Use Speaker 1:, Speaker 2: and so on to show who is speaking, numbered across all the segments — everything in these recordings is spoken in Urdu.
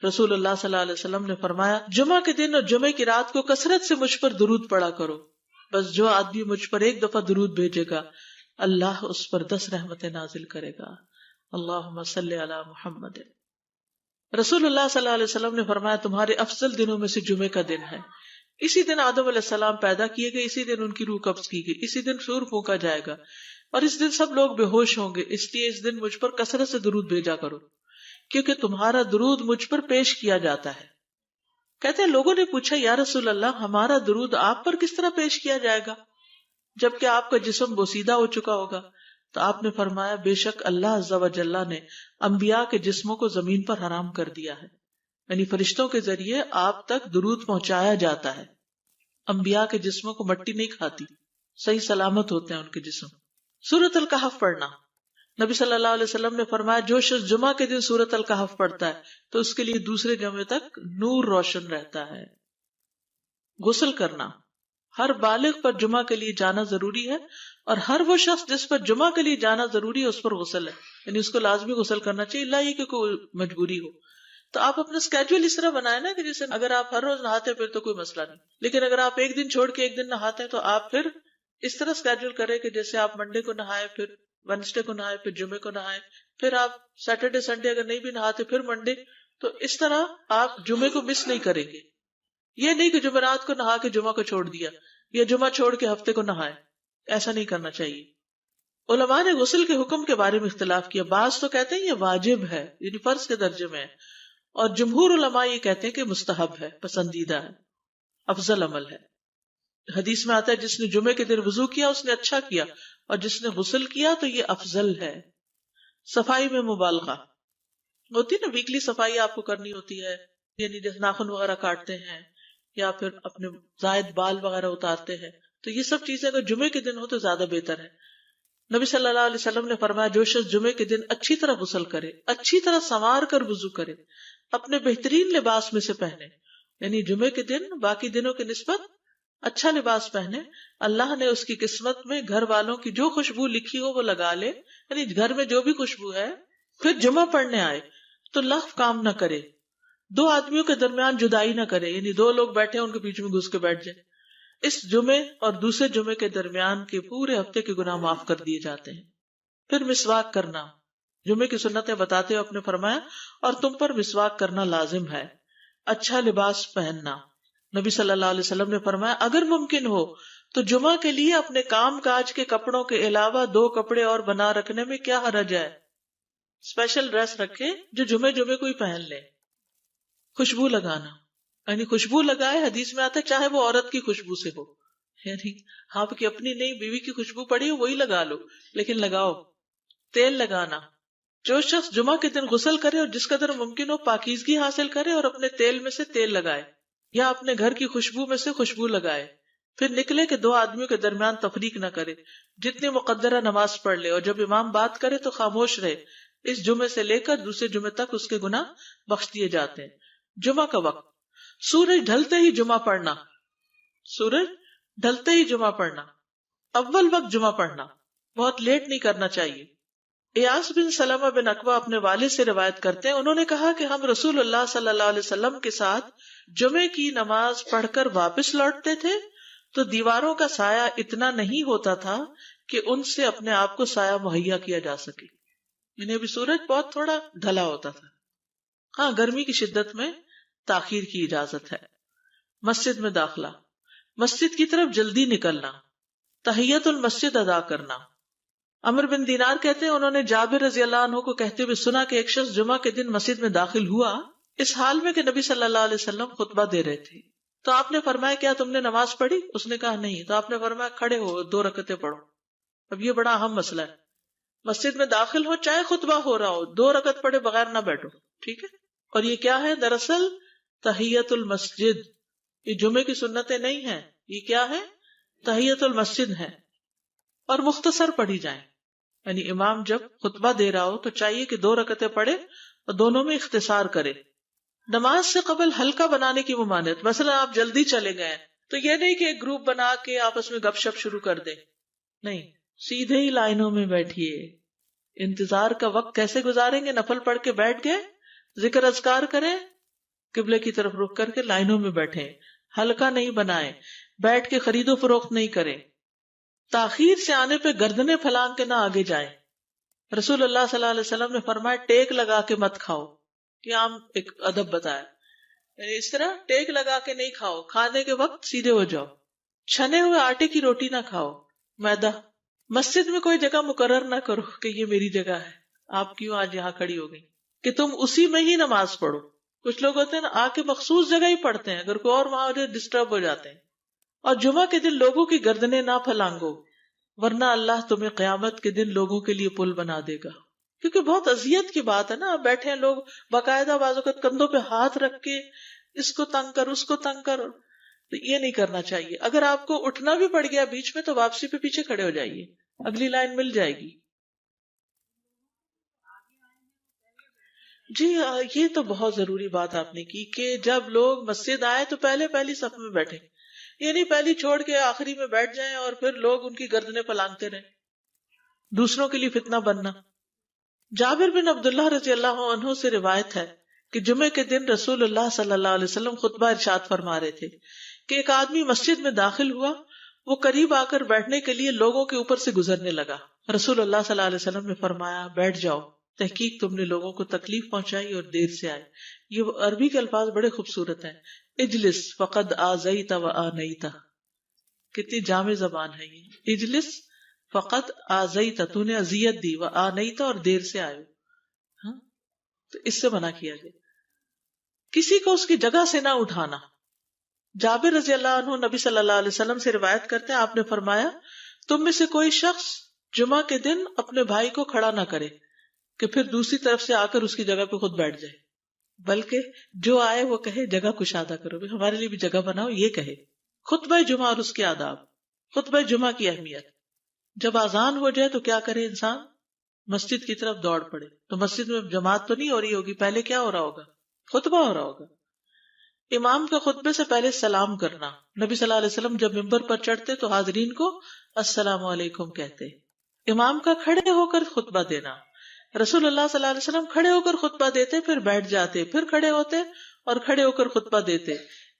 Speaker 1: رسول اللہ صلی اللہ علیہ وسلم نے فرمایا جمعہ کے دن اور جمعے کی رات کو کثرت سے مجھ پر درود پڑا کرو، بس جو آدمی مجھ پر ایک دفعہ درود بھیجے گا اللہ اس پر 10 رحمتیں نازل کرے گا. اللہم صلی علی محمد. رسول اللہ صلی اللہ علیہ وسلم نے فرمایا تمہارے افضل دنوں میں سے جمعے کا دن ہے. اسی دن آدم علیہ السلام پیدا کیے گئے، اسی دن ان کی روح قبض کی گئی، اسی دن سور پھونکا جائے گا اور اس دن سب لوگ بے ہوش ہوں گے. اس لیے اس دن مجھ پر کثرت سے درود بھیجا کرو کیونکہ تمہارا درود مجھ پر پیش کیا جاتا ہے. کہتے ہیں لوگوں نے پوچھا یا رسول اللہ ہمارا درود آپ پر کس طرح پیش کیا جائے گا جبکہ آپ کا جسم بوسیدہ ہو چکا ہوگا؟ تو آپ نے فرمایا بے شک اللہ عز و جل نے انبیاء کے جسموں کو زمین پر حرام کر دیا ہے، یعنی فرشتوں کے ذریعے آپ تک درود پہنچایا جاتا ہے. انبیاء کے جسموں کو مٹی نہیں کھاتی، صحیح سلامت ہوتے ہیں ان کے جسم. سورۃ الکہف پڑھنا، نبی صلی اللہ علیہ وسلم نے فرمایا جو شخص جمعہ کے دن سورۃ الکہف پڑھتا ہے تو اس کے لیے دوسرے جمعے تک نور روشن رہتا ہے. غسل کرنا، ہر بالغ پر جمعہ کے لیے جانا ضروری ہے اور ہر وہ شخص جس پر جمعہ کے لیے جانا ضروری ہے اس پر غسل ہے، یعنی اس کو لازمی غسل کرنا چاہیے، اللہ یہ کہ کوئی مجبوری ہو. تو آپ اپنا اسکیجول اس طرح بنائیں نا کہ جیسے اگر آپ ہر روز نہاتے پھر تو کوئی مسئلہ نہیں، لیکن اگر آپ ایک دن چھوڑ کے ایک دن نہاتے ہیں تو آپ پھر اس طرح اسکیجول کریں کہ جیسے آپ منڈے کو نہائے، پھر وینسڈے کو نہائے، پھر جمعے کو نہائے، پھر آپ سیٹرڈے سنڈے اگر نہیں بھی نہاتے پھر منڈے. تو اس طرح آپ جمعے کو مس نہیں کریں گے. یہ نہیں کہ جمعرات کو نہا کے جمعہ کو چھوڑ دیا یا جمعہ چھوڑ کے ہفتے کو نہائے، ایسا نہیں کرنا چاہیے. علماء نے غسل کے حکم کے بارے میں اختلاف کیا. بعض تو کہتے ہیں یہ واجب ہے، یعنی فرض کے درجے میں ہے، اور جمہور علماء یہ کہتے ہیں کہ مستحب ہے، پسندیدہ ہے، افضل عمل ہے. حدیث میں آتا ہے جس نے جمعے کے دن وضو کیا اس نے اچھا کیا اور جس نے غسل کیا تو یہ افضل ہے. صفائی میں مبالغہ ہوتی ہے نا، ویکلی صفائی آپ کو کرنی ہوتی ہے، یعنی جیسے ناخن وغیرہ کاٹتے ہیں یا پھر اپنے زائد بال وغیرہ اتارتے ہیں، تو یہ سب چیزیں اگر جمعے کے دن ہو تو زیادہ بہتر ہے. نبی صلی اللہ علیہ وسلم نے فرمایا جو شخص جمعے کے دن اچھی طرح غسل کرے، اچھی طرح سنوار کر وضو کرے، اپنے بہترین لباس میں سے پہنے، یعنی جمعے کے دن باقی دنوں کی نسبت اچھا لباس پہنے، اللہ نے اس کی قسمت میں گھر والوں کی جو خوشبو لکھی ہو وہ لگا لے، یعنی گھر میں جو بھی خوشبو ہے. پھر جمعہ پڑھنے آئے تو لغو کام نہ کرے، 2 آدمیوں کے درمیان جدائی نہ کرے، یعنی 2 لوگ بیٹھے ان کے بیچ میں گھس کے بیٹھ جائے. اس جمعے اور دوسرے جمعے کے درمیان کے پورے ہفتے کے گناہ معاف کر دیے جاتے ہیں. پھر مسواک کرنا، جمعے کی سنتیں بتاتے ہوئے آپ نے فرمایا اور تم پر مسواک کرنا لازم ہے. اچھا لباس پہننا، نبی صلی اللہ علیہ وسلم نے فرمایا اگر ممکن ہو تو جمعہ کے لیے اپنے کام کاج کے کپڑوں کے علاوہ 2 کپڑے اور بنا رکھنے میں کیا حرج ہے. اسپیشل ڈریس رکھے جو جمعے کو ہی پہن لے. خوشبو لگانا، یعنی خوشبو لگائے، حدیث میں آتا ہے چاہے وہ عورت کی خوشبو سے ہو، یعنی آپ کی اپنی نہیں، بیوی کی خوشبو پڑی ہو وہی لگا لو لیکن لگاؤ. تیل لگانا، جو شخص جمعہ کے دن غسل کرے اور جس قدر ممکن ہو پاکیزگی حاصل کرے اور اپنے تیل میں سے تیل لگائے یا اپنے گھر کی خوشبو میں سے خوشبو لگائے. پھر نکلے کہ 2 آدمیوں کے درمیان تفریق نہ کرے، جتنی مقدرہ نماز پڑھ لے اور جب امام بات کرے تو خاموش رہے. اس جمعے سے لے کر دوسرے جمعے تک اس کے گناہ بخش دیے جاتے ہیں. جمعہ کا وقت، سورج ڈھلتے ہی جمعہ پڑھنا، سورج ڈھلتے ہی جمعہ پڑھنا، اول وقت جمعہ پڑھنا، بہت لیٹ نہیں کرنا چاہیے. ایاس بن سلمہ بن اکوع اپنے والد سے روایت کرتے ہیں، انہوں نے کہا کہ ہم رسول اللہ صلی اللہ علیہ وسلم کے ساتھ جمعے کی نماز پڑھ کر واپس لوٹتے تھے تو دیواروں کا سایہ اتنا نہیں ہوتا تھا کہ ان سے اپنے آپ کو سایہ مہیا کیا جا سکے، یعنی ابھی سورج بہت تھوڑا ڈھلا ہوتا تھا. ہاں گرمی کی شدت میں تاخیر کی اجازت ہے. مسجد میں داخلہ، مسجد کی طرف جلدی نکلنا، تحیت المسجد ادا کرنا. عمر بن دینار کہتے ہیں انہوں نے جابر رضی اللہ عنہ کو کہتے ہوئے سنا کہ ایک شخص جمعہ کے دن مسجد میں داخل ہوا اس حال میں کہ نبی صلی اللہ علیہ وسلم خطبہ دے رہے تھے. تو آپ نے فرمایا کیا تم نے نماز پڑھی؟ اس نے کہا نہیں. تو آپ نے فرمایا کھڑے ہو 2 رکعتیں پڑھو. اب یہ بڑا اہم مسئلہ ہے، مسجد میں داخل ہو چاہے خطبہ ہو رہا ہو 2 رکعت پڑھے بغیر نہ بیٹھو، ٹھیک ہے. اور یہ کیا ہے؟ دراصل تحیت المسجد، یہ جمعے کی سنتیں نہیں ہیں، یہ کیا ہے؟ تحیت المسجد ہے. اور مختصر پڑھی جائیں، یعنی امام جب خطبہ دے رہا ہو تو چاہیے کہ 2 رکعتیں پڑھے اور دونوں میں اختصار کرے. نماز سے قبل ہلکا بنانے کی ممانعت، مثلا آپ جلدی چلے گئے تو یہ نہیں کہ ایک گروپ بنا کے آپس میں گپ شپ شروع کر دیں، نہیں، سیدھے ہی لائنوں میں بیٹھیے. انتظار کا وقت کیسے گزاریں گے؟ نفل پڑھ کے بیٹھ گئے، ذکر اذکار کریں، قبلے کی طرف رخ کر کے لائنوں میں بیٹھیں، حلقہ نہیں بنائیں، بیٹھ کے خرید و فروخت نہیں کریں، تاخیر سے آنے پہ گردنیں پھلانگ کے نہ آگے جائیں۔ رسول اللہ صلی اللہ علیہ وسلم نے فرمایا ٹیک لگا کے مت کھاؤ، یہ عام ایک ادب بتایا، یعنی اس طرح ٹیک لگا کے نہیں کھاؤ، کھانے کے وقت سیدھے ہو جاؤ۔ چھنے ہوئے آٹے کی روٹی نہ کھاؤ، میدا۔ مسجد میں کوئی جگہ مقرر نہ کرو کہ یہ میری جگہ ہے، آپ کیوں آج یہاں کھڑی ہو گئی، کہ تم اسی میں ہی نماز پڑھو۔ کچھ لوگ ہوتے ہیں نا آ کے مخصوص جگہ ہی پڑھتے ہیں، اگر کوئی اور وہاں ہو جائے ڈسٹرب ہو جاتے ہیں۔ اور جمعہ کے دن لوگوں کی گردنیں نہ پھلانگو، ورنہ اللہ تمہیں قیامت کے دن لوگوں کے لیے پل بنا دے گا۔ کیونکہ بہت اذیت کی بات ہے نا، بیٹھے ہیں لوگ باقاعدہ بعض اوقات کندھوں پہ ہاتھ رکھ کے اس کو تنگ کر اس کو تنگ کر، تو یہ نہیں کرنا چاہیے۔ اگر آپ کو اٹھنا بھی پڑ گیا بیچ میں تو واپسی پہ پیچھے کھڑے ہو جائیے، اگلی لائن مل جائے گی۔ جی یہ تو بہت ضروری بات آپ نے کی کہ جب لوگ مسجد آئے تو پہلی صف میں بیٹھے، یہ نہیں پہلی چھوڑ کے آخری میں بیٹھ جائیں اور پھر لوگ ان کی گردنیں پلانگتے رہیں، دوسروں کے لیے فتنہ بننا۔ جابر بن عبداللہ رضی اللہ عنہ سے روایت ہے کہ جمعے کے دن رسول اللہ صلی اللہ علیہ وسلم خطبہ ارشاد فرما رہے تھے کہ ایک آدمی مسجد میں داخل ہوا، وہ قریب آ کر بیٹھنے کے لیے لوگوں کے اوپر سے گزرنے لگا۔ رسول اللہ صلی اللہ علیہ وسلم نے فرمایا بیٹھ جاؤ، تحقیق تم نے لوگوں کو تکلیف پہنچائی اور دیر سے آئے۔ یہ عربی کے الفاظ بڑے خوبصورت ہیں، اجلس فقد آذیت و آنیت، کتنی جامع زبان ہے یہ۔ اجلس فقط آذیت، تو نے اذیت دی، و آنیت، اور دیر سے آئے۔ ہاں تو اس سے منع کیا گیا۔ کسی کو اس کی جگہ سے نہ اٹھانا۔ جابر رضی اللہ عنہ نبی صلی اللہ علیہ وسلم سے روایت کرتے ہیں، آپ نے فرمایا تم میں سے کوئی شخص جمعہ کے دن اپنے بھائی کو کھڑا نہ کرے کہ پھر دوسری طرف سے آ کر اس کی جگہ پہ خود بیٹھ جائے، بلکہ جو آئے وہ کہے جگہ کشادہ کرو، ہمارے لیے بھی جگہ بناؤ، یہ کہے۔ خطبہ جمعہ اور اس کے آداب۔ خطبہ جمعہ کی اہمیت، جب اذان ہو جائے تو کیا کرے انسان؟ مسجد کی طرف دوڑ پڑے۔ تو مسجد میں جماعت تو نہیں ہو رہی ہوگی، پہلے کیا ہو رہا ہوگا؟ خطبہ ہو رہا ہوگا۔ امام کا خطبے سے پہلے سلام کرنا۔ نبی صلی اللہ علیہ وسلم جب ممبر پر چڑھتے تو حاضرین کو السلام علیکم کہتے۔ امام کا کھڑے ہو کر خطبہ دینا۔ رسول اللہ صلی اللہ علیہ وسلم کھڑے ہو کر خطبہ دیتے، پھر بیٹھ جاتے، پھر کھڑے ہوتے اور کھڑے ہو کر خطبہ دیتے،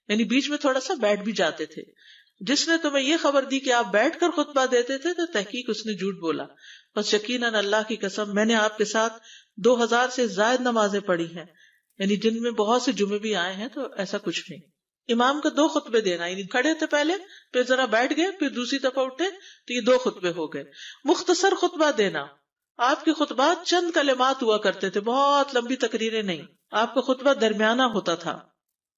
Speaker 1: یعنی بیچ میں تھوڑا سا بیٹھ بھی جاتے تھے۔ جس نے تمہیں یہ خبر دی کہ آپ بیٹھ کر خطبہ دیتے تھے تو تحقیق اس نے جھوٹ بولا، بس یقیناً اللہ کی قسم میں نے آپ کے ساتھ 2000 سے زائد نمازیں پڑھی ہیں، یعنی جن میں بہت سے جمعے بھی آئے ہیں، تو ایسا کچھ نہیں۔ امام کا 2 خطبے دینا، یعنی کھڑے تھے پہلے، پھر ذرا بیٹھ گئے، پھر دوسری دفعہ اٹھے، تو یہ 2 خطبے ہو گئے۔ مختصر خطبہ دینا۔ آپ کے خطبات چند کلمات ہوا کرتے تھے، بہت لمبی تقریریں نہیں، آپ کا خطبہ درمیانہ ہوتا تھا۔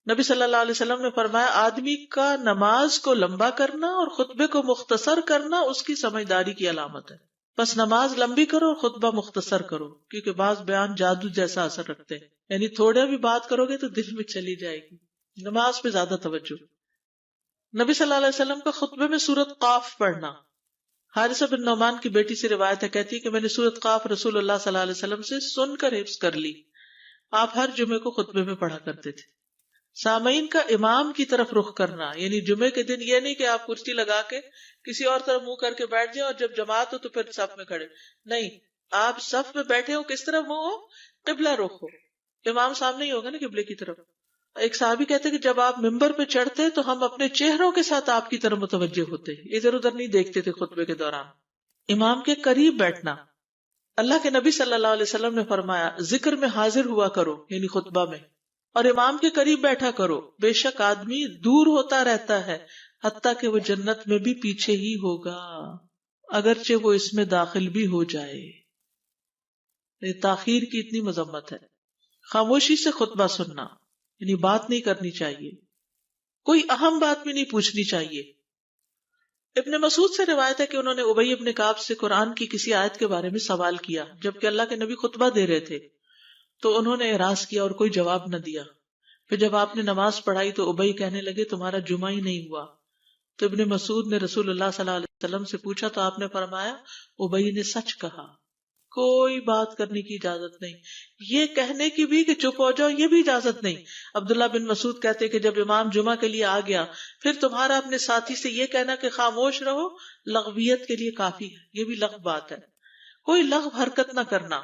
Speaker 1: نبی صلی اللہ علیہ وسلم نے فرمایا آدمی کا نماز کو لمبا کرنا اور خطبے کو مختصر کرنا اس کی سمجھداری کی علامت ہے۔ بس نماز لمبی کرو اور خطبہ مختصر کرو، کیونکہ بعض بیان جادو جیسا اثر رکھتے ہیں، یعنی تھوڑے بھی بات کرو گے تو دل میں چلی جائے گی۔ نماز پہ زیادہ توجہ۔ نبی صلی اللہ علیہ وسلم کا خطبے میں سورۃ قاف پڑھنا۔ حارثہ بن نعمان کی بیٹی سے روایت ہے، کہتی ہے کہ میں نے سورۃ قاف رسول اللہ صلی اللہ علیہ وسلم سے سن کر حفظ کر لی۔ آپ ہر جمعے کو خطبے میں پڑھا کرتے تھے۔ سامعین کا امام کی طرف رخ کرنا، یعنی جمعے کے دن یہ نہیں کہ آپ کرسی لگا کے کسی اور طرف منہ کر کے بیٹھ جائیں اور جب جماعت ہو تو پھر صف میں کھڑے، نہیں، آپ صف میں بیٹھے ہو، کس طرف منہ ہو؟ قبلہ رخ ہو، امام سامنے ہی ہوگا نا قبلے کی طرف۔ ایک صحابی کہتے کہ جب آپ ممبر پہ چڑھتے تو ہم اپنے چہروں کے ساتھ آپ کی طرف متوجہ ہوتے، ادھر ادھر نہیں دیکھتے تھے خطبے کے دوران۔ امام کے قریب بیٹھنا۔ اللہ کے نبی صلی اللہ علیہ وسلم نے فرمایا ذکر میں حاضر ہوا کرو، یعنی خطبہ میں، اور امام کے قریب بیٹھا کرو، بے شک آدمی دور ہوتا رہتا ہے حتیٰ کہ وہ جنت میں بھی پیچھے ہی ہوگا اگرچہ وہ اس میں داخل بھی ہو جائے۔ یہ تاخیر کی اتنی مذمت ہے۔ خاموشی سے خطبہ سننا، یعنی بات نہیں کرنی چاہیے، کوئی اہم بات بھی نہیں پوچھنی چاہیے۔ ابن مسعود سے روایت ہے کہ انہوں نے ابی ابن کعب سے قرآن کی کسی آیت کے بارے میں سوال کیا جبکہ اللہ کے نبی خطبہ دے رہے تھے، تو انہوں نے اعراض کیا اور کوئی جواب نہ دیا۔ پھر جب آپ نے نماز پڑھائی تو ابی کہنے لگے تمہارا جمعہ ہی نہیں ہوا۔ تو ابن مسعود نے رسول اللہ صلی اللہ علیہ وسلم سے پوچھا تو آپ نے فرمایا ابی نے سچ کہا، کوئی بات کرنے کی اجازت نہیں، یہ کہنے کی بھی کہ چپ ہو جاؤ یہ بھی اجازت نہیں۔ عبداللہ بن مسعود کہتے کہ جب امام جمعہ کے لیے آ گیا پھر تمہارا اپنے ساتھی سے یہ کہنا کہ خاموش رہو لغویت کے لیے کافی ہے، یہ بھی لغو بات ہے۔ کوئی لغو حرکت نہ کرنا،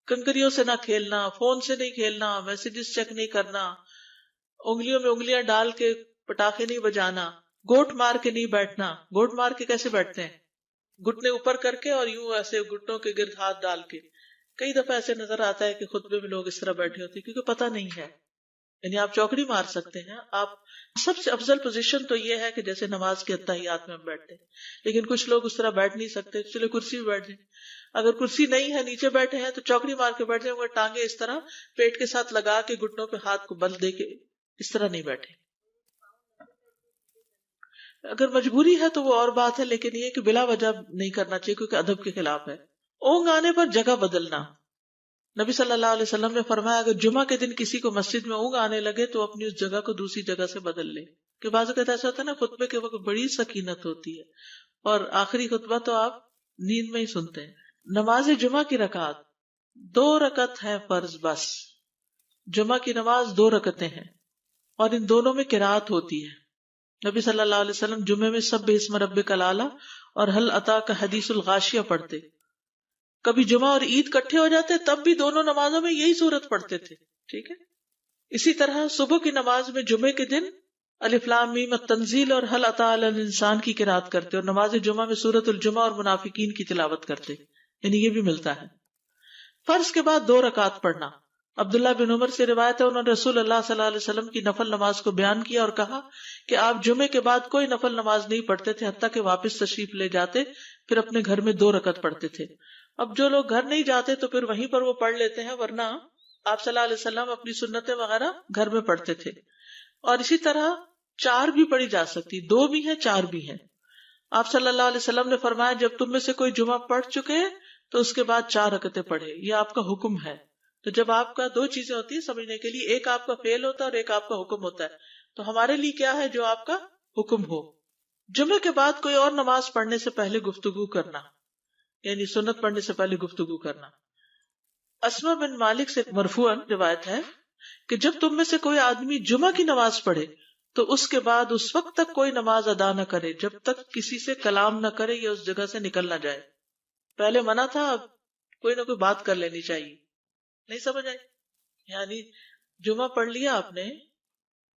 Speaker 1: کنکریوں سے نہ کھیلنا، فون سے نہیں کھیلنا، میسجز چیک نہیں کرنا، انگلیوں میں انگلیاں ڈال کے پٹاخے نہیں بجانا، گوٹ مار کے نہیں بیٹھنا. گوٹ مار کے کیسے بیٹھتے ہیں؟ گھٹنے اوپر کر کے اور یوں ایسے گھٹنوں کے گرد ہاتھ ڈال کے. کئی دفعہ ایسے نظر آتا ہے کہ خطبے میں لوگ اس طرح بیٹھے ہوتے ہیں کیونکہ پتہ نہیں ہے. یعنی آپ چوکڑی مار سکتے ہیں. آپ سب سے افضل پوزیشن تو یہ ہے کہ جیسے نماز کے اتحیات میں ہم بیٹھتے ہیں، لیکن کچھ لوگ اس طرح بیٹھ نہیں سکتے، چلے کرسی میں بیٹھ جائیں. اگر کرسی نہیں ہے، نیچے بیٹھے ہیں تو چوکڑی مار کے بیٹھ جائیں، مگر ٹانگیں اس طرح پیٹ کے ساتھ لگا کے گھٹنوں پہ ہاتھ کو بل دے کے اس طرح نہیں بیٹھے. اگر مجبوری ہے تو وہ اور بات ہے، لیکن یہ کہ بلا وجہ نہیں کرنا چاہیے کیونکہ ادب کے خلاف ہے. اونگ آنے پر جگہ بدلنا. نبی صلی اللہ علیہ وسلم نے فرمایا اگر جمعہ کے دن کسی کو مسجد میں اونگ آنے لگے تو اپنی اس جگہ کو دوسری جگہ سے بدل لے. کہ بعض اوقات ایسا ہوتا ہے نا، خطبے کے وقت بڑی سکینت ہوتی ہے اور آخری خطبہ تو آپ نیند میں ہی سنتے ہیں. نماز جمعہ کی رکعت 2 رکعت ہے فرض بس. جمعہ کی نماز 2 رکعتیں ہیں اور ان دونوں میں قرات ہوتی ہے. نبی صلی اللہ علیہ وسلم جمعے میں سب اسم ربک الاعلی اور حل اتاک حدیث الغاشیہ پڑھتے. کبھی جمعہ اور عید کٹھے ہو جاتے تب بھی دونوں نمازوں میں یہی سورت پڑھتے تھے. ٹھیک ہے. اسی طرح صبح کی نماز میں جمعے کے دن الف لام میم التنزیل اور حل اتی علی الانسان کی قرات کرتے اور نماز جمعہ میں سورۃ الجمعہ اور منافقین کی تلاوت کرتے. یعنی یہ بھی ملتا ہے. فرض کے بعد 2 رکعت پڑھنا. عبداللہ بن عمر سے روایت ہے انہوں نے رسول اللہ صلی اللہ علیہ وسلم کی نفل نماز کو بیان کیا اور کہا کہ آپ جمعے کے بعد کوئی نفل نماز نہیں پڑھتے تھے حتیٰ کہ واپس تشریف لے جاتے، پھر اپنے گھر میں 2 رکعت پڑھتے تھے. اب جو لوگ گھر نہیں جاتے تو پھر وہیں پر وہ پڑھ لیتے ہیں، ورنہ آپ صلی اللہ علیہ وسلم اپنی سنتیں وغیرہ گھر میں پڑھتے تھے. اور اسی طرح 4 بھی پڑھی جا سکتی، 2 بھی ہیں 4 بھی ہیں. آپ صلی اللہ علیہ وسلم نے فرمایا جب تم میں سے کوئی جمعہ پڑھ چکے تو اس کے بعد 4 رکعتیں پڑھے. یہ آپ کا حکم ہے. تو جب آپ کا 2 چیزیں ہوتی ہیں سمجھنے کے لیے، ایک آپ کا فعل ہوتا ہے اور ایک آپ کا حکم ہوتا ہے. تو ہمارے لیے کیا ہے؟ جو آپ کا حکم ہو. جمعے کے بعد کوئی اور نماز پڑھنے سے پہلے گفتگو کرنا، یعنی سنت پڑھنے سے پہلے گفتگو کرنا. اسما بن مالک سے مرفوعاً روایت ہے کہ جب تم میں سے کوئی آدمی جمعہ کی نماز پڑھے تو اس کے بعد اس وقت تک کوئی نماز ادا نہ کرے جب تک کسی سے کلام نہ کرے یا اس جگہ سے نکل نہ جائے. پہلے منع تھا، اب کوئی نہ کوئی بات کر لینی چاہیے. نہیں سمجھ آئی؟ یعنی جمعہ پڑھ لیا آپ نے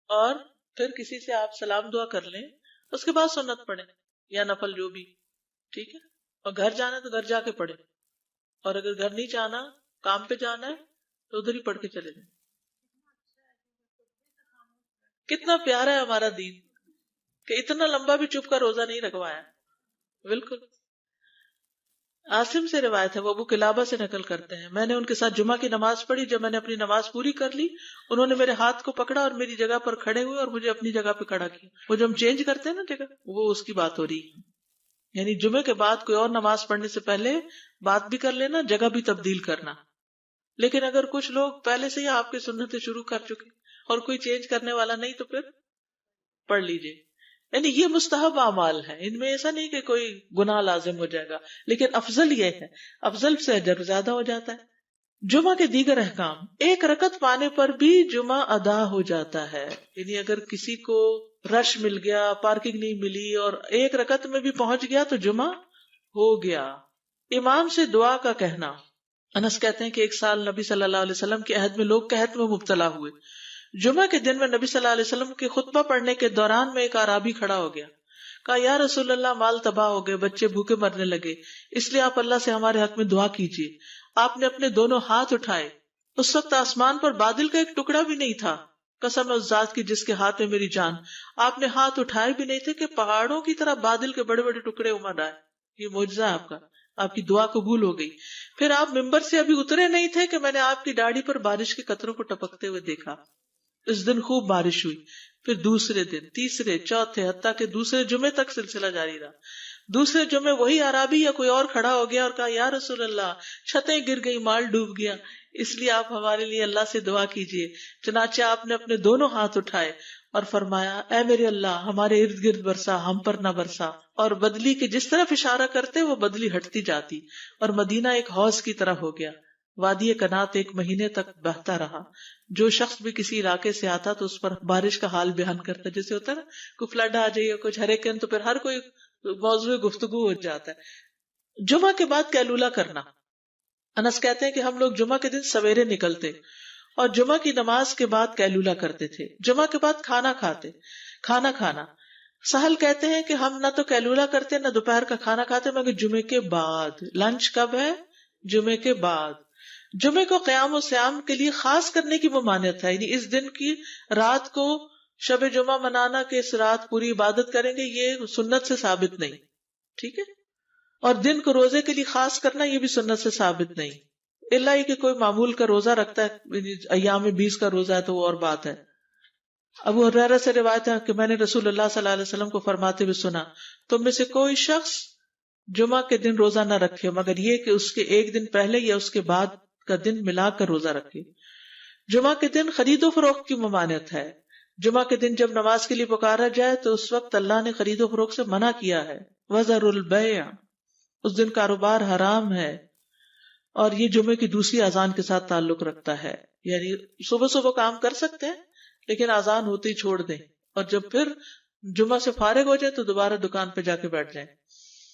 Speaker 1: اور پھر کسی سے آپ سلام دعا کر لیں، اس کے بعد سنت پڑھیں یا نفل جو بھی. ٹھیک ہے. اور گھر جانا ہے تو گھر جا کے پڑھیں، اور اگر گھر نہیں جانا، کام پہ جانا ہے تو ادھر ہی پڑھ کے چلے جائیں. کتنا پیارا ہے ہمارا دین کہ اتنا لمبا بھی چپ کا روزہ نہیں رکھوایا. بالکل. عاصم سے روایت ہے، وہ ابو قلابہ سے نقل کرتے ہیں، میں نے ان کے ساتھ جمعہ کی نماز پڑھی. جب میں نے اپنی نماز پوری کر لی انہوں نے میرے ہاتھ کو پکڑا اور میری جگہ پر کھڑے ہوئے اور مجھے اپنی جگہ پہ کھڑا کیا. وہ جو ہم چینج کرتے ہیں نا جگہ، وہ اس کی بات ہو رہی ہے. یعنی جمعے کے بعد کوئی اور نماز پڑھنے سے پہلے بات بھی کر لینا، جگہ بھی تبدیل کرنا. لیکن اگر کچھ لوگ پہلے سے ہی آپ کی سنتیں شروع کر چکے اور کوئی چینج کرنے والا نہیں تو پھر پڑھ لیجئے. یعنی یہ مستحب اعمال ہے، ان میں ایسا نہیں کہ کوئی گناہ لازم ہو جائے گا، لیکن افضل یہ ہے، افضل سے اجر زیادہ ہو جاتا ہے. جمعہ کے دیگر احکام. 1 رکعت پانے پر بھی جمعہ ادا ہو جاتا ہے. یعنی اگر کسی کو رش مل گیا، پارکنگ نہیں ملی اور 1 رکعت میں بھی پہنچ گیا تو جمعہ ہو گیا. امام سے دعا کا کہنا. انس کہتے ہیں کہ ایک سال نبی صلی اللہ علیہ وسلم کے عہد میں لوگ قحط میں مبتلا ہوئے. جمعہ کے دن میں نبی صلی اللہ علیہ وسلم کے خطبہ پڑھنے کے دوران میں ایک اعرابی کھڑا ہو گیا. کہا یا رسول اللہ، مال تباہ ہو گئے، بچے بھوکے مرنے لگے، اس لیے آپ اللہ سے ہمارے حق میں دعا کیجیے. آپ نے اپنے دونوں ہاتھ اٹھائے. اس وقت آسمان پر بادل کا ایک ٹکڑا بھی نہیں تھا. قسم ہے اس ذات کی جس کے ہاتھ میں میری جان، آپ نے ہاتھ اٹھائے بھی نہیں تھے کہ پہاڑوں کی طرح بادل کے بڑے بڑے ٹکڑے امڑ آئے. یہ معجزہ ہے آپ کا، آپ کی دعا قبول ہو گئی. پھر آپ ممبر سے ابھی اترے نہیں تھے کہ میں نے آپ کی داڑھی پر بارش کے قطروں کو ٹپکتے ہوئے دیکھا. اس دن خوب بارش ہوئی. پھر دوسرے دن، تیسرے، چوتھے، حتیٰ کہ دوسرے جمعے تک سلسلہ جاری رہا. دوسرے جمعے وہی عربی یا کوئی اور کھڑا ہو گیا اور کہا یا رسول اللہ، چھتیں گر گئی، مال ڈوب گیا، اس لیے آپ ہمارے لیے اللہ سے دعا کیجیے. چنانچہ آپ نے اپنے دونوں ہاتھ اٹھائے اور فرمایا اے میرے اللہ، ہمارے ارد گرد برسا، ہم پر نہ برسا. اور بدلی کے جس طرف اشارہ کرتے وہ بدلی ہٹتی جاتی اور مدینہ ایک حوض کی طرح ہو گیا. وادی کنات 1 مہینے تک بہتا رہا. جو شخص بھی کسی علاقے سے آتا تو اس پر بارش کا حال بیان کرتا. جیسے ہوتا ہے نا کوئی فلڈ آ جائے یا کچھ ہریکن، تو پھر ہر کوئی موضوع گفتگو ہو جاتا ہے. جمعہ کے بعد قیلولہ کرنا. انس کہتے ہیں کہ ہم لوگ جمعہ کے دن سویرے نکلتے اور جمعہ کی نماز کے بعد قیلولہ کرتے تھے. جمعہ کے بعد کھانا کھانا. سہل کہتے ہیں کہ ہم نہ تو قیلولہ کرتے نہ دوپہر کا کھانا کھاتے مگر جمعے کے بعد. لنچ کب ہے؟ جمعے کے بعد. جمعے کو قیام و سیام کے لیے خاص کرنے کی ممانعت ہے، یعنی اس دن کی رات کو شب جمعہ منانا کہ اس رات پوری عبادت کریں گے، یہ سنت سے ثابت نہیں. ٹھیک ہے. اور دن کو روزے کے لیے خاص کرنا یہ بھی سنت سے ثابت نہیں، الا یہ کہ کوئی معمول کا روزہ رکھتا ہے، ایام 20 کا روزہ ہے تو وہ اور بات ہے. ابو ہریرہ سے روایت ہے کہ میں نے رسول اللہ صلی اللہ علیہ وسلم کو فرماتے ہوئے سنا، تم میں سے کوئی شخص جمعہ کے دن روزہ نہ رکھے مگر یہ کہ اس کے ایک دن پہلے یا اس کے بعد کا دن ملا کر روزہ رکھے. جمعہ کے دن خرید و فروخت کی ممانعت ہے. جمعہ کے دن جب نماز کے لیے پکارا جائے تو اس وقت اللہ نے خرید و فروخت سے منع کیا ہے. وَذَرُوا الْبَيْعَ، اس دن کاروبار حرام ہے. اور یہ جمعے کی دوسری اذان کے ساتھ تعلق رکھتا ہے، یعنی صبح صبح کام کر سکتے ہیں لیکن اذان ہوتے ہی چھوڑ دیں، اور جب پھر جمعہ سے فارغ ہو جائے تو دوبارہ دکان پہ جا کے بیٹھ جائیں.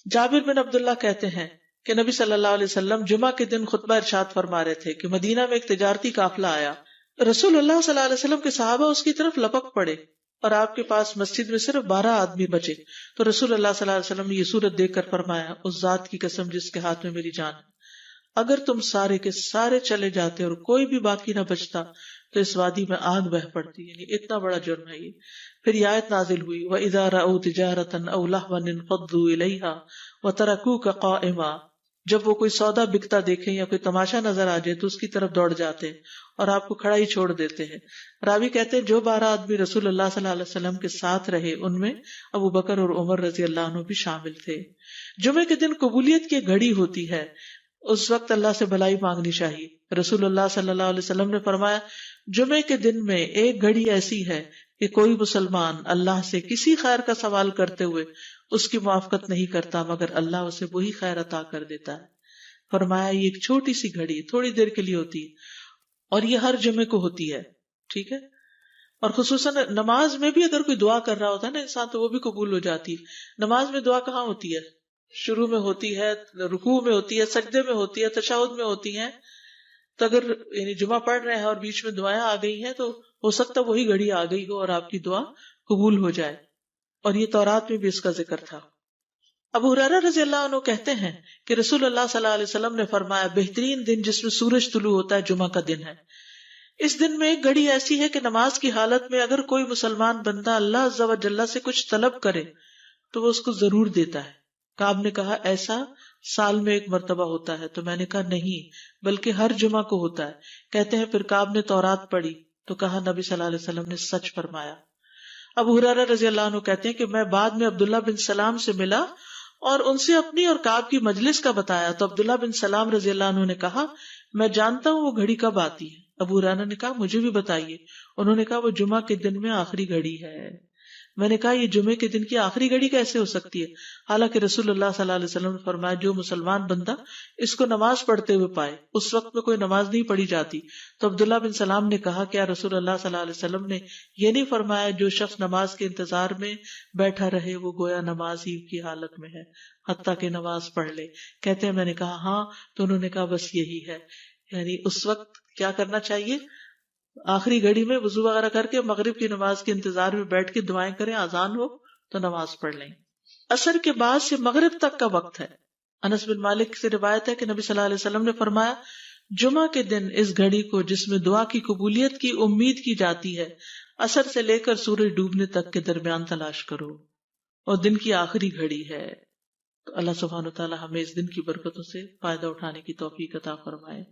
Speaker 1: جابر بن عبداللہ کہتے ہیں کہ نبی صلی اللہ علیہ وسلم جمعہ کے دن خطبہ ارشاد فرما رہے تھے کہ مدینہ میں ایک تجارتی قافلہ آیا. رسول اللہ صلی اللہ علیہ وسلم کے صحابہ اس کی طرف لپک پڑے اور آپ کے پاس مسجد میں صرف 12 آدمی بچے. تو رسول اللہ صلی اللہ علیہ وسلم نے یہ صورت دیکھ کر فرمایا، اس ذات کی قسم جس کے ہاتھ میں میری جان ہے، اگر تم سارے کے سارے چلے جاتے اور کوئی بھی باقی نہ بچتا تو اس وادی میں آگ بہ پڑتی. یعنی اتنا بڑا جرم ہے یہ. پھر یہ آیت نازل ہوئی، وَإِذَا رَأَوْا تِجَارَةً أَوْ لَهْوًا انفضوا إِلَيْهَا وَتَرَكُوكَ قَائِمًا، جب وہ کوئی سودا بکتا دیکھیں یا کوئی تماشا نظر آ جائے تو اس کی طرف دوڑ جاتے ہیں اور آپ کو کھڑا ہی چھوڑ دیتے ہیں. راوی کہتے ہیں جو 12 آدمی رسول اللہ صلی اللہ علیہ وسلم کے ساتھ رہے ان میں ابو بکر اور عمر رضی اللہ عنہ بھی شامل تھے. جمعے کے دن قبولیت کی گھڑی ہوتی ہے، اس وقت اللہ سے بھلائی مانگنی چاہیے. رسول اللہ صلی اللہ علیہ وسلم نے فرمایا، جمعے کے دن میں ایک گھڑی ایسی ہے کہ کوئی مسلمان اللہ سے کسی خیر کا سوال کرتے ہوئے اس کی موافقت نہیں کرتا مگر اللہ اسے وہی خیر عطا کر دیتا ہے. فرمایا یہ ایک چھوٹی سی گھڑی تھوڑی دیر کے لیے ہوتی ہے اور یہ ہر جمعے کو ہوتی ہے. ٹھیک ہے. اور خصوصاً نماز میں بھی اگر کوئی دعا کر رہا ہوتا ہے نا انسان تو وہ بھی قبول ہو جاتی ہے. نماز میں دعا کہاں ہوتی ہے؟ شروع میں ہوتی ہے، رکوع میں ہوتی ہے، سجدے میں ہوتی ہے، تشہد میں ہوتی ہیں. تو اگر یعنی جمعہ پڑھ رہے ہیں اور بیچ میں دعائیں آ گئی ہیں تو ہو سکتا ہے وہی گھڑی آ گئی ہو اور آپ کی دعا قبول ہو جائے. اور یہ تورات میں بھی اس کا ذکر تھا. ابو ہریرہ رضی اللہ عنہ کہتے ہیں کہ رسول اللہ صلی اللہ علیہ وسلم نے فرمایا، بہترین دن جس میں سورج طلوع ہوتا ہے جمعہ کا دن ہے. اس دن میں ایک گھڑی ایسی ہے کہ نماز کی حالت میں اگر کوئی مسلمان بندہ اللہ عز و جل سے کچھ طلب کرے تو وہ اس کو ضرور دیتا ہے. کعب نے کہا ایسا سال میں ایک مرتبہ ہوتا ہے؟ تو میں نے کہا نہیں بلکہ ہر جمعہ کو ہوتا ہے. کہتے ہیں پھر کعب نے تورات پڑھی تو کہا نبی صلی اللہ علیہ وسلم نے سچ فرمایا. ابو ہریرہ رضی اللہ عنہ کہتے ہیں کہ میں بعد میں عبداللہ بن سلام سے ملا اور ان سے اپنی اور کعب کی مجلس کا بتایا تو عبداللہ بن سلام رضی اللہ عنہ نے کہا میں جانتا ہوں وہ گھڑی کب آتی ہے. ابو ہریرہ نے کہا مجھے بھی بتائیے. انہوں نے کہا وہ جمعہ کے دن میں آخری گھڑی ہے. میں نے کہا یہ جمعے کے دن کی آخری گھڑی کیسے ہو سکتی ہے؟ حالانکہ رسول اللہ صلی اللہ علیہ وسلم نے فرمایا جو مسلمان بندہ اس کو نماز پڑھتے ہوئے پائے. اس وقت میں کوئی نماز نہیں پڑھی جاتی. تو عبداللہ بن سلام نے کہا کیا رسول اللہ صلی اللہ علیہ وسلم نے یہ نہیں فرمایا جو شخص نماز کے انتظار میں بیٹھا رہے وہ گویا نماز ہی کی حالت میں ہے حتیٰ کہ نماز پڑھ لے؟ کہتے ہیں میں نے کہا ہاں. تو انہوں نے کہا بس یہی ہے. یعنی اس وقت کیا کرنا چاہیے؟ آخری گھڑی میں وضو وغیرہ کر کے مغرب کی نماز کے انتظار میں بیٹھ کے دعائیں کریں، اذان ہو تو نماز پڑھ لیں. عصر کے بعد سے مغرب تک کا وقت ہے. انس بن مالک سے روایت ہے کہ نبی صلی اللہ علیہ وسلم نے فرمایا جمعہ کے دن اس گھڑی کو جس میں دعا کی قبولیت کی امید کی جاتی ہے عصر سے لے کر سورج ڈوبنے تک کے درمیان تلاش کرو اور دن کی آخری گھڑی ہے. تو اللہ سبحانہ وتعالی ہمیں اس دن کی برکتوں سے فائدہ اٹھانے کی توفیق عطا فرمائے.